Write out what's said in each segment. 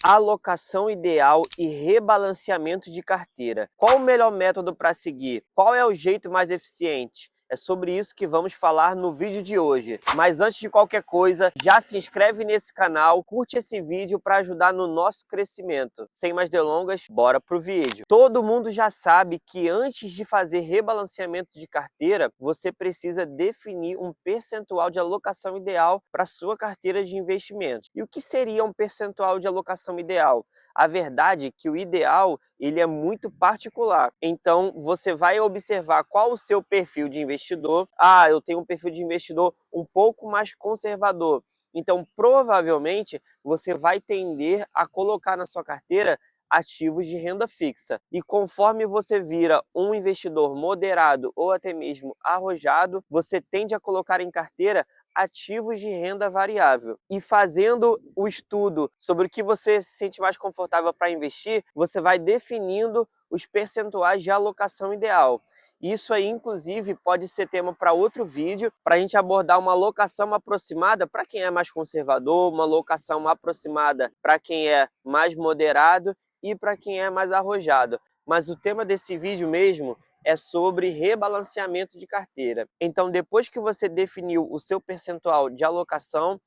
Alocação ideal e rebalanceamento de carteira. Qual o melhor método para seguir? Qual é o jeito mais eficiente? É sobre isso que vamos falar no vídeo de hoje. Mas antes de qualquer coisa, já se inscreve nesse canal, curte esse vídeo para ajudar no nosso crescimento. Sem mais delongas, bora pro vídeo. Todo mundo já sabe que antes de fazer rebalanceamento de carteira, você precisa definir um percentual de alocação ideal para sua carteira de investimentos. E o que seria um percentual de alocação ideal? A verdade é que o ideal ele é muito particular. Então, você vai observar qual o seu perfil de investidor. Ah, eu tenho um perfil de investidor um pouco mais conservador. Então, provavelmente, você vai tender a colocar na sua carteira ativos de renda fixa. E conforme você vira um investidor moderado ou até mesmo arrojado, você tende a colocar em carteira ativos de renda variável. E fazendo o estudo sobre o que você se sente mais confortável para investir, você vai definindo os percentuais de alocação ideal. Isso aí, inclusive, pode ser tema para outro vídeo, para a gente abordar uma alocação aproximada para quem é mais conservador, uma alocação aproximada para quem é mais moderado e para quem é mais arrojado. Mas o tema desse vídeo mesmo é sobre rebalanceamento de carteira. Então, depois que você definiu o seu percentual de alocação,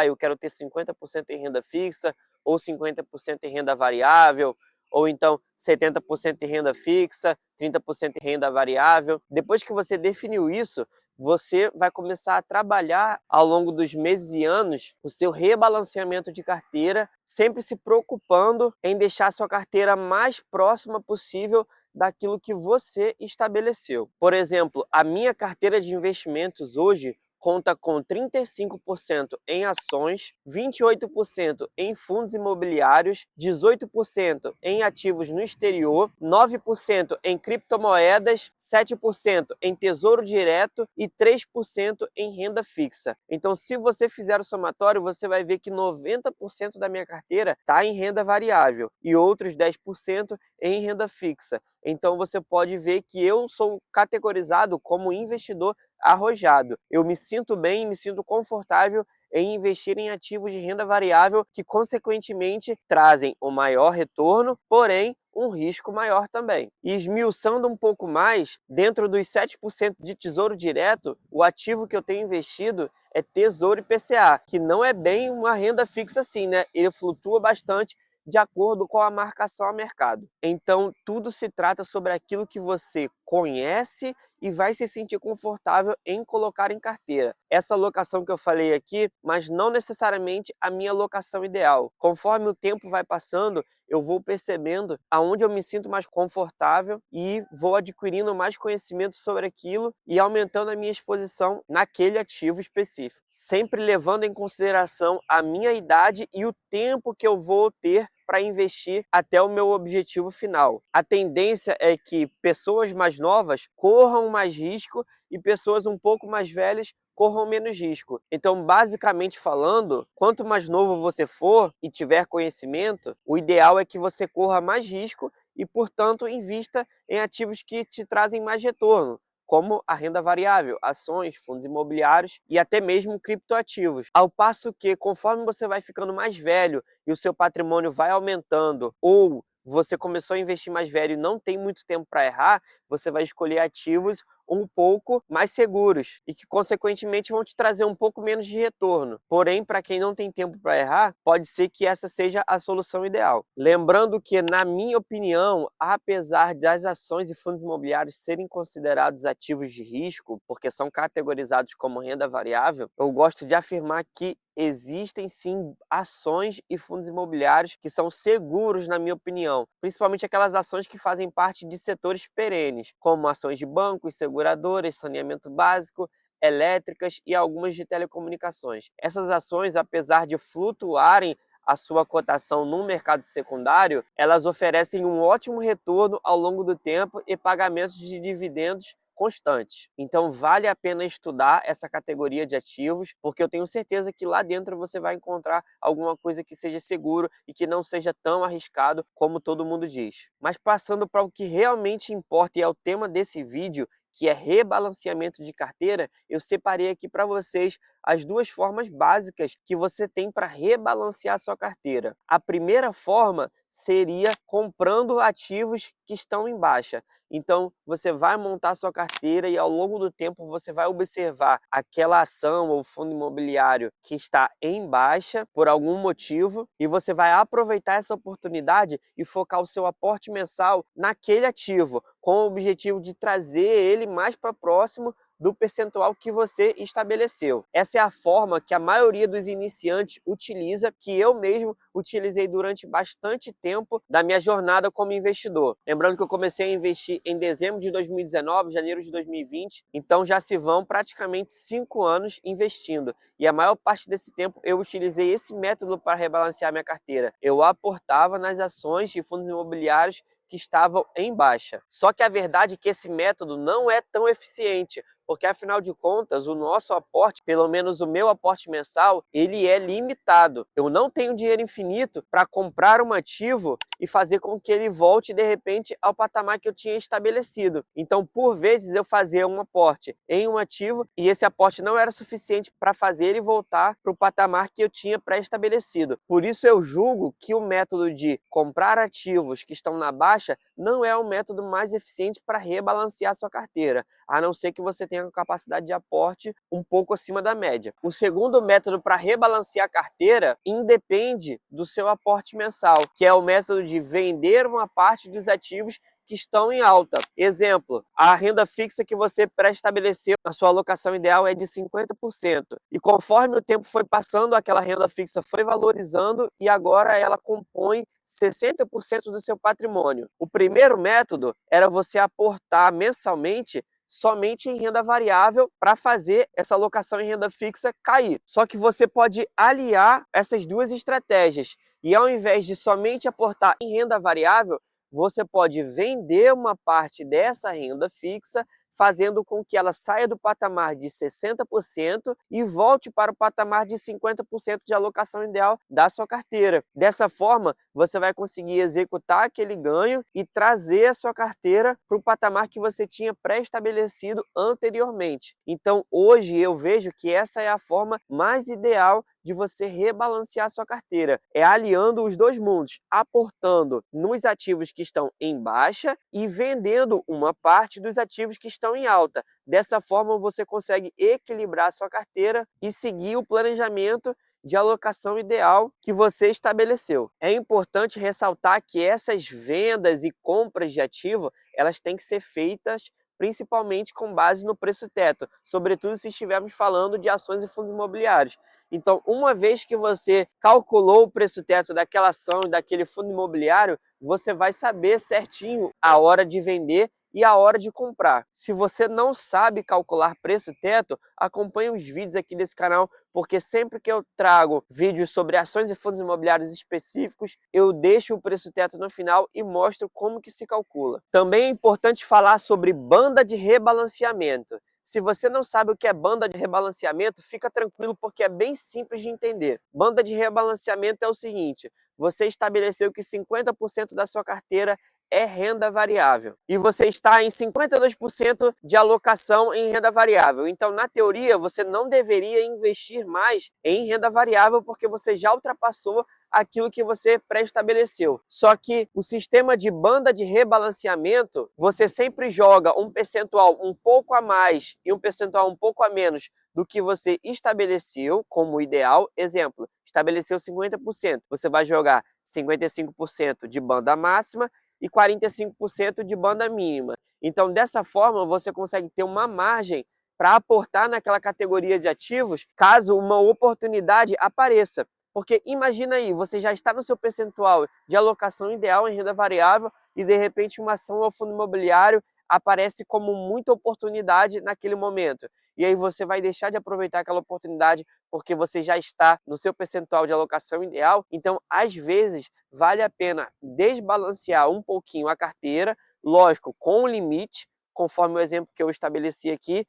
eu quero ter 50% em renda fixa, ou 50% em renda variável, ou então 70% em renda fixa, 30% em renda variável. Depois que você definiu isso, você vai começar a trabalhar ao longo dos meses e anos o seu rebalanceamento de carteira, sempre se preocupando em deixar a sua carteira mais próxima possível daquilo que você estabeleceu. Por exemplo, a minha carteira de investimentos hoje conta com 35% em ações, 28% em fundos imobiliários, 18% em ativos no exterior, 9% em criptomoedas, 7% em tesouro direto e 3% em renda fixa. Então, se você fizer o somatório, você vai ver que 90% da minha carteira está em renda variável e outros 10% em renda fixa. Então, você pode ver que eu sou categorizado como investidor arrojado. Eu me sinto bem, me sinto confortável em investir em ativos de renda variável que, consequentemente, trazem um maior retorno, porém, um risco maior também. E esmiuçando um pouco mais, dentro dos 7% de tesouro direto, o ativo que eu tenho investido é Tesouro IPCA, que não é bem uma renda fixa assim, né? Ele flutua bastante de acordo com a marcação a mercado. Então, tudo se trata sobre aquilo que você conhece e vai se sentir confortável em colocar em carteira. Essa alocação que eu falei aqui, mas não necessariamente a minha alocação ideal. Conforme o tempo vai passando, eu vou percebendo aonde eu me sinto mais confortável e vou adquirindo mais conhecimento sobre aquilo e aumentando a minha exposição naquele ativo específico. Sempre levando em consideração a minha idade e o tempo que eu vou ter para investir até o meu objetivo final. A tendência é que pessoas mais novas corram mais risco e pessoas um pouco mais velhas corram menos risco. Então, basicamente falando, quanto mais novo você for e tiver conhecimento, o ideal é que você corra mais risco e, portanto, invista em ativos que te trazem mais retorno, como a renda variável, ações, fundos imobiliários e até mesmo criptoativos. Ao passo que, conforme você vai ficando mais velho e o seu patrimônio vai aumentando, ou você começou a investir mais velho e não tem muito tempo para errar, você vai escolher ativos um pouco mais seguros e que, consequentemente, vão te trazer um pouco menos de retorno. Porém, para quem não tem tempo para errar, pode ser que essa seja a solução ideal. Lembrando que, na minha opinião, apesar das ações e fundos imobiliários serem considerados ativos de risco, porque são categorizados como renda variável, eu gosto de afirmar que existem sim ações e fundos imobiliários que são seguros, na minha opinião, principalmente aquelas ações que fazem parte de setores perenes, como ações de bancos, seguradoras, saneamento básico, elétricas e algumas de telecomunicações. Essas ações, apesar de flutuarem a sua cotação no mercado secundário, elas oferecem um ótimo retorno ao longo do tempo e pagamentos de dividendos constantes. Então vale a pena estudar essa categoria de ativos, porque eu tenho certeza que lá dentro você vai encontrar alguma coisa que seja seguro e que não seja tão arriscado como todo mundo diz. Mas passando para o que realmente importa e é o tema desse vídeo, que é rebalanceamento de carteira, eu separei aqui para vocês as duas formas básicas que você tem para rebalancear sua carteira. A primeira forma seria comprando ativos que estão em baixa. Então, você vai montar sua carteira e ao longo do tempo você vai observar aquela ação ou fundo imobiliário que está em baixa por algum motivo e você vai aproveitar essa oportunidade e focar o seu aporte mensal naquele ativo, com o objetivo de trazer ele mais para próximo do percentual que você estabeleceu. Essa é a forma que a maioria dos iniciantes utiliza, que eu mesmo utilizei durante bastante tempo da minha jornada como investidor. Lembrando que eu comecei a investir em dezembro de 2019, janeiro de 2020, então já se vão praticamente 5 anos investindo. E a maior parte desse tempo eu utilizei esse método para rebalancear minha carteira. Eu aportava nas ações de fundos imobiliários que estavam em baixa. Só que a verdade é que esse método não é tão eficiente, porque afinal de contas, o nosso aporte, pelo menos o meu aporte mensal, ele é limitado. Eu não tenho dinheiro infinito para comprar um ativo e fazer com que ele volte de repente ao patamar que eu tinha estabelecido. Então, por vezes, eu fazia um aporte em um ativo e esse aporte não era suficiente para fazer ele voltar para o patamar que eu tinha pré-estabelecido. Por isso, eu julgo que o método de comprar ativos que estão na baixa não é o método mais eficiente para rebalancear sua carteira, a não ser que você tenha uma capacidade de aporte um pouco acima da média. O segundo método para rebalancear a carteira independe do seu aporte mensal, que é o método de vender uma parte dos ativos que estão em alta. Exemplo, a renda fixa que você pré-estabeleceu, a sua alocação ideal é de 50%. E conforme o tempo foi passando, aquela renda fixa foi valorizando e agora ela compõe 60% do seu patrimônio. O primeiro método era você aportar mensalmente somente em renda variável para fazer essa alocação em renda fixa cair. Só que você pode aliar essas duas estratégias e ao invés de somente aportar em renda variável, você pode vender uma parte dessa renda fixa, fazendo com que ela saia do patamar de 60% e volte para o patamar de 50% de alocação ideal da sua carteira. Dessa forma, você vai conseguir executar aquele ganho e trazer a sua carteira para o patamar que você tinha pré-estabelecido anteriormente. Então, hoje eu vejo que essa é a forma mais ideal de você rebalancear sua carteira. É aliando os dois mundos, aportando nos ativos que estão em baixa e vendendo uma parte dos ativos que estão em alta. Dessa forma, você consegue equilibrar sua carteira e seguir o planejamento de alocação ideal que você estabeleceu. É importante ressaltar que essas vendas e compras de ativo, elas têm que ser feitas principalmente com base no preço teto, sobretudo se estivermos falando de ações e fundos imobiliários. Então, uma vez que você calculou o preço teto daquela ação e daquele fundo imobiliário, você vai saber certinho a hora de vender e a hora de comprar. Se você não sabe calcular preço teto, acompanhe os vídeos aqui desse canal, porque sempre que eu trago vídeos sobre ações e fundos imobiliários específicos, eu deixo o preço teto no final e mostro como que se calcula. Também é importante falar sobre banda de rebalanceamento. Se você não sabe o que é banda de rebalanceamento, fica tranquilo porque é bem simples de entender. Banda de rebalanceamento é o seguinte: você estabeleceu que 50% da sua carteira é renda variável e você está em 52% de alocação em renda variável. Então, na teoria, você não deveria investir mais em renda variável porque você já ultrapassou aquilo que você pré-estabeleceu. Só que o sistema de banda de rebalanceamento, você sempre joga um percentual um pouco a mais e um percentual um pouco a menos do que você estabeleceu como ideal. Exemplo, estabeleceu 50%, você vai jogar 55% de banda máxima e 45% de banda mínima. Então, dessa forma, você consegue ter uma margem para aportar naquela categoria de ativos caso uma oportunidade apareça. Porque imagina aí, você já está no seu percentual de alocação ideal em renda variável e de repente uma ação ou fundo imobiliário aparece como muita oportunidade naquele momento. E aí você vai deixar de aproveitar aquela oportunidade porque você já está no seu percentual de alocação ideal. Então, às vezes, vale a pena desbalancear um pouquinho a carteira, lógico, com um limite, conforme o exemplo que eu estabeleci aqui.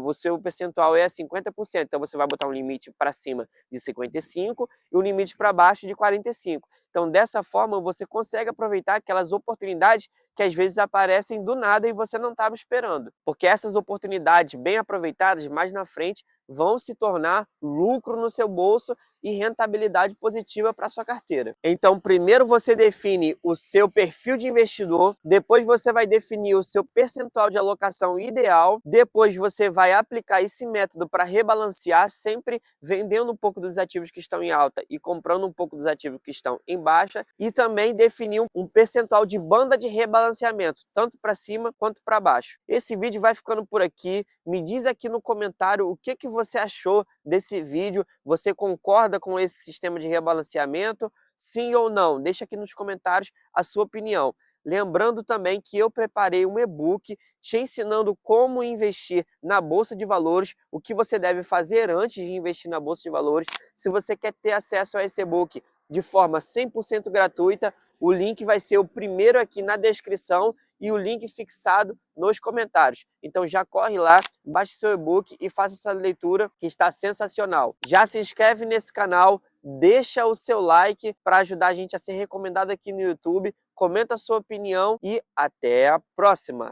O seu percentual é 50%, então você vai botar um limite para cima de 55% e um limite para baixo de 45%. Então, dessa forma, você consegue aproveitar aquelas oportunidades que às vezes aparecem do nada e você não estava esperando. Porque essas oportunidades bem aproveitadas, mais na frente, vão se tornar lucro no seu bolso e rentabilidade positiva para sua carteira. Então, primeiro você define o seu perfil de investidor, depois você vai definir o seu percentual de alocação ideal, depois você vai aplicar esse método para rebalancear, sempre vendendo um pouco dos ativos que estão em alta e comprando um pouco dos ativos que estão em baixa, e também definir um percentual de banda de rebalanceamento, tanto para cima quanto para baixo. Esse vídeo vai ficando por aqui. Me diz aqui no comentário o que você achou desse vídeo. Você concorda com esse sistema de rebalanceamento? Sim ou não? Deixa aqui nos comentários a sua opinião. Lembrando também que eu preparei um e-book te ensinando como investir na Bolsa de Valores, o que você deve fazer antes de investir na Bolsa de Valores. Se você quer ter acesso a esse e-book de forma 100% gratuita, o link vai ser o primeiro aqui na descrição e o link fixado nos comentários. Então já corre lá, baixe seu e-book e faça essa leitura que está sensacional. Já se inscreve nesse canal, deixa o seu like para ajudar a gente a ser recomendado aqui no YouTube, comenta a sua opinião e até a próxima!